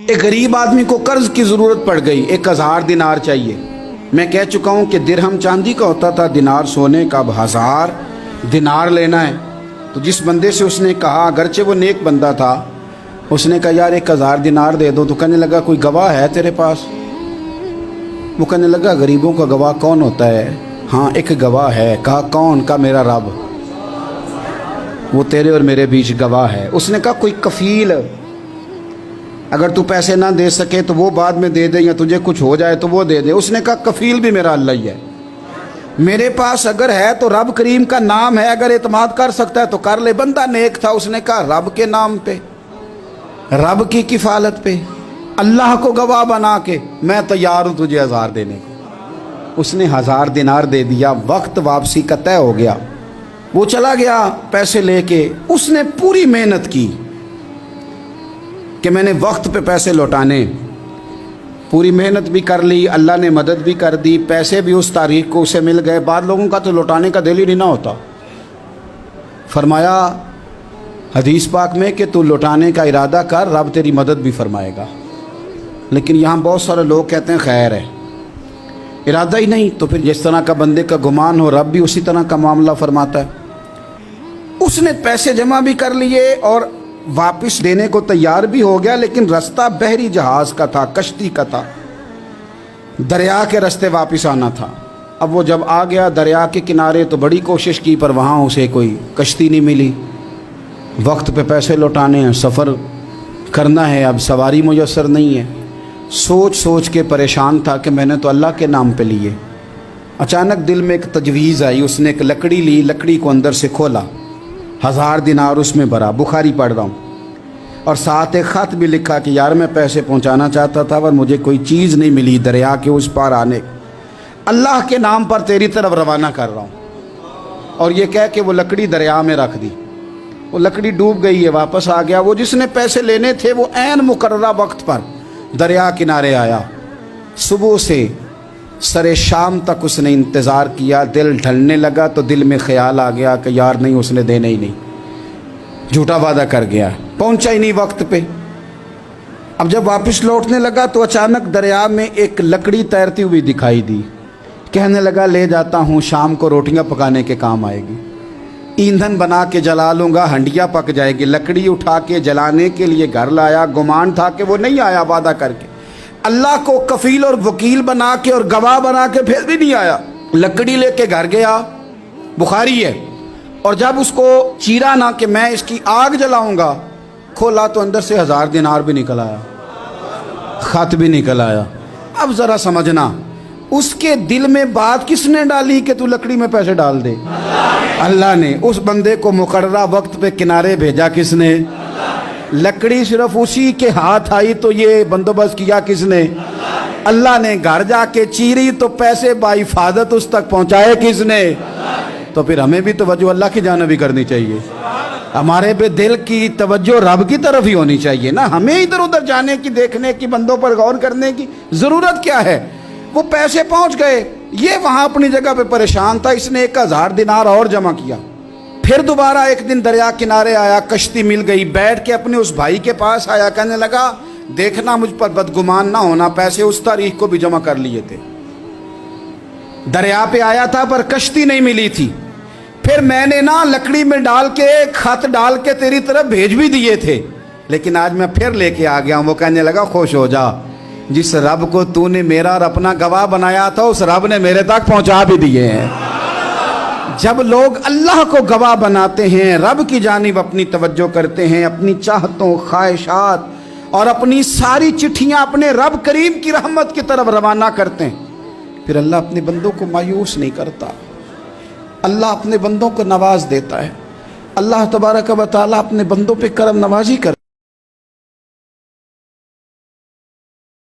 ایک غریب آدمی کو قرض کی ضرورت پڑ گئی، 1000 دینار چاہیے۔ میں کہہ چکا ہوں کہ درہم چاندی کا ہوتا تھا، دینار سونے کا، اب 1000 دینار لینا ہے۔ تو جس بندے سے اس نے کہا، اگرچہ وہ نیک بندہ تھا، اس نے کہا یار 1000 دینار دے دو، تو کہنے لگا کوئی گواہ ہے تیرے پاس؟ وہ کہنے لگا غریبوں کا گواہ کون ہوتا ہے؟ ہاں ایک گواہ ہے۔ کہا کون؟ کا میرا رب، وہ تیرے اور میرے بیچ گواہ ہے۔ اس نے کہا کوئی کفیل، اگر تو پیسے نہ دے سکے تو وہ بعد میں دے دے، یا تجھے کچھ ہو جائے تو وہ دے دے۔ اس نے کہا کفیل بھی میرا اللہ ہی ہے، میرے پاس اگر ہے تو رب کریم کا نام ہے، اگر اعتماد کر سکتا ہے تو کر لے۔ بندہ نیک تھا، اس نے کہا رب کے نام پہ، رب کی کفالت پہ، اللہ کو گواہ بنا کے میں تیار ہوں تجھے 1000 دینے کو۔ اس نے 1000 دینار دے دیا، وقت واپسی کا طے ہو گیا، وہ چلا گیا پیسے لے کے۔ اس نے پوری محنت کی کہ میں نے وقت پہ پیسے لوٹانے، پوری محنت بھی کر لی، اللہ نے مدد بھی کر دی، پیسے بھی اس تاریخ کو اسے مل گئے۔ بعض لوگوں کا تو لوٹانے کا دل ہی نہیں نہ ہوتا۔ فرمایا حدیث پاک میں کہ تو لوٹانے کا ارادہ کر، رب تیری مدد بھی فرمائے گا۔ لیکن یہاں بہت سارے لوگ کہتے ہیں خیر ہے، ارادہ ہی نہیں، تو پھر جس طرح کا بندے کا گمان ہو رب بھی اسی طرح کا معاملہ فرماتا ہے۔ اس نے پیسے جمع بھی کر لیے اور واپس دینے کو تیار بھی ہو گیا، لیکن رستہ بحری جہاز کا تھا، کشتی کا تھا، دریا کے رستے واپس آنا تھا۔ اب وہ جب آ گیا دریا کے کنارے تو بڑی کوشش کی، پر وہاں اسے کوئی کشتی نہیں ملی۔ وقت پہ پیسے لوٹانے ہیں، سفر کرنا ہے، اب سواری میسر نہیں ہے۔ سوچ سوچ کے پریشان تھا کہ میں نے تو اللہ کے نام پہ لیے۔ اچانک دل میں ایک تجویز آئی، اس نے ایک لکڑی لی، لکڑی کو اندر سے کھولا، 1000 دینار اس میں بھرا، بخاری پڑھ رہا ہوں، اور ساتھ ایک خط بھی لکھا کہ یار میں پیسے پہنچانا چاہتا تھا پر مجھے کوئی چیز نہیں ملی دریا کے اس پار آنے، اللہ کے نام پر تیری طرف روانہ کر رہا ہوں۔ اور یہ کہہ کہ وہ لکڑی دریا میں رکھ دی، وہ لکڑی ڈوب گئی ہے، واپس آ گیا۔ وہ جس نے پیسے لینے تھے وہ عین مقررہ وقت پر دریا کنارے آیا۔ صبح سے سر شام تک اس نے انتظار کیا، دل ڈھلنے لگا تو دل میں خیال آ گیا کہ یار نہیں، اس نے دینا ہی نہیں، جھوٹا وعدہ کر گیا، پہنچا ہی نہیں وقت پہ۔ اب جب واپس لوٹنے لگا تو اچانک دریا میں ایک لکڑی تیرتی ہوئی دکھائی دی، کہنے لگا لے جاتا ہوں، شام کو روٹیاں پکانے کے کام آئے گی، ایندھن بنا کے جلا لوں گا، ہنڈیا پک جائے گی۔ لکڑی اٹھا کے جلانے کے لیے گھر لایا، گمان تھا کہ وہ نہیں آیا وعدہ کر کے، اللہ کو کفیل اور وکیل بنا کے اور گواہ بنا کے پھر بھی نہیں آیا۔ لکڑی لے کے گھر گیا، بخاری ہے، اور جب اس کو چیرا نہ کہ میں اس کی آگ جلاؤں گا، کھولا تو اندر سے 1000 دینار بھی نکل آیا، خط بھی نکل آیا۔ اب ذرا سمجھنا، اس کے دل میں بات کس نے ڈالی کہ تو لکڑی میں پیسے ڈال دے؟ اللہ نے۔ اس بندے کو مقررہ وقت پہ کنارے بھیجا کس نے؟ لکڑی صرف اسی کے ہاتھ آئی تو یہ بندوبست کیا کس نے؟ اللہ نے۔ گھر جا کے چیری تو پیسے بحفاظت اس تک پہنچائے کس نے؟ تو پھر ہمیں بھی توجہ اللہ کی جانب ہی کرنی چاہیے، ہمارے پہ دل کی توجہ رب کی طرف ہی ہونی چاہیے نا، ہمیں ادھر ادھر جانے کی، دیکھنے کی، بندوں پر غور کرنے کی ضرورت کیا ہے؟ وہ پیسے پہنچ گئے، یہ وہاں اپنی جگہ پہ پریشان تھا، اس نے 1000 دینار اور جمع کیا۔ پھر دوبارہ ایک دن دریا کنارے آیا، کشتی مل گئی، بیٹھ کے اپنے اس بھائی کے پاس آیا، کہنے لگا دیکھنا مجھ پر بدگمان نہ ہونا، پیسے اس تاریخ کو بھی جمع کر لیے تھے، دریا پہ آیا تھا پر کشتی نہیں ملی تھی، پھر میں نے نا لکڑی میں ڈال کے خط ڈال کے تیری طرف بھیج بھی دیے تھے، لیکن آج میں پھر لے کے آ گیا ہوں۔ وہ کہنے لگا خوش ہو جا، جس رب کو تو نے میرا اور اپنا گواہ بنایا تھا اس رب نے میرے تک پہنچا بھی دیے ہیں۔ جب لوگ اللہ کو گواہ بناتے ہیں، رب کی جانب اپنی توجہ کرتے ہیں، اپنی چاہتوں، خواہشات اور اپنی ساری چٹھیاں اپنے رب کریم کی رحمت کی طرف روانہ کرتے ہیں، پھر اللہ اپنے بندوں کو مایوس نہیں کرتا، اللہ اپنے بندوں کو نواز دیتا ہے۔ اللہ تبارک و تعالیٰ اپنے بندوں پہ کرم نوازی کرتا ہے۔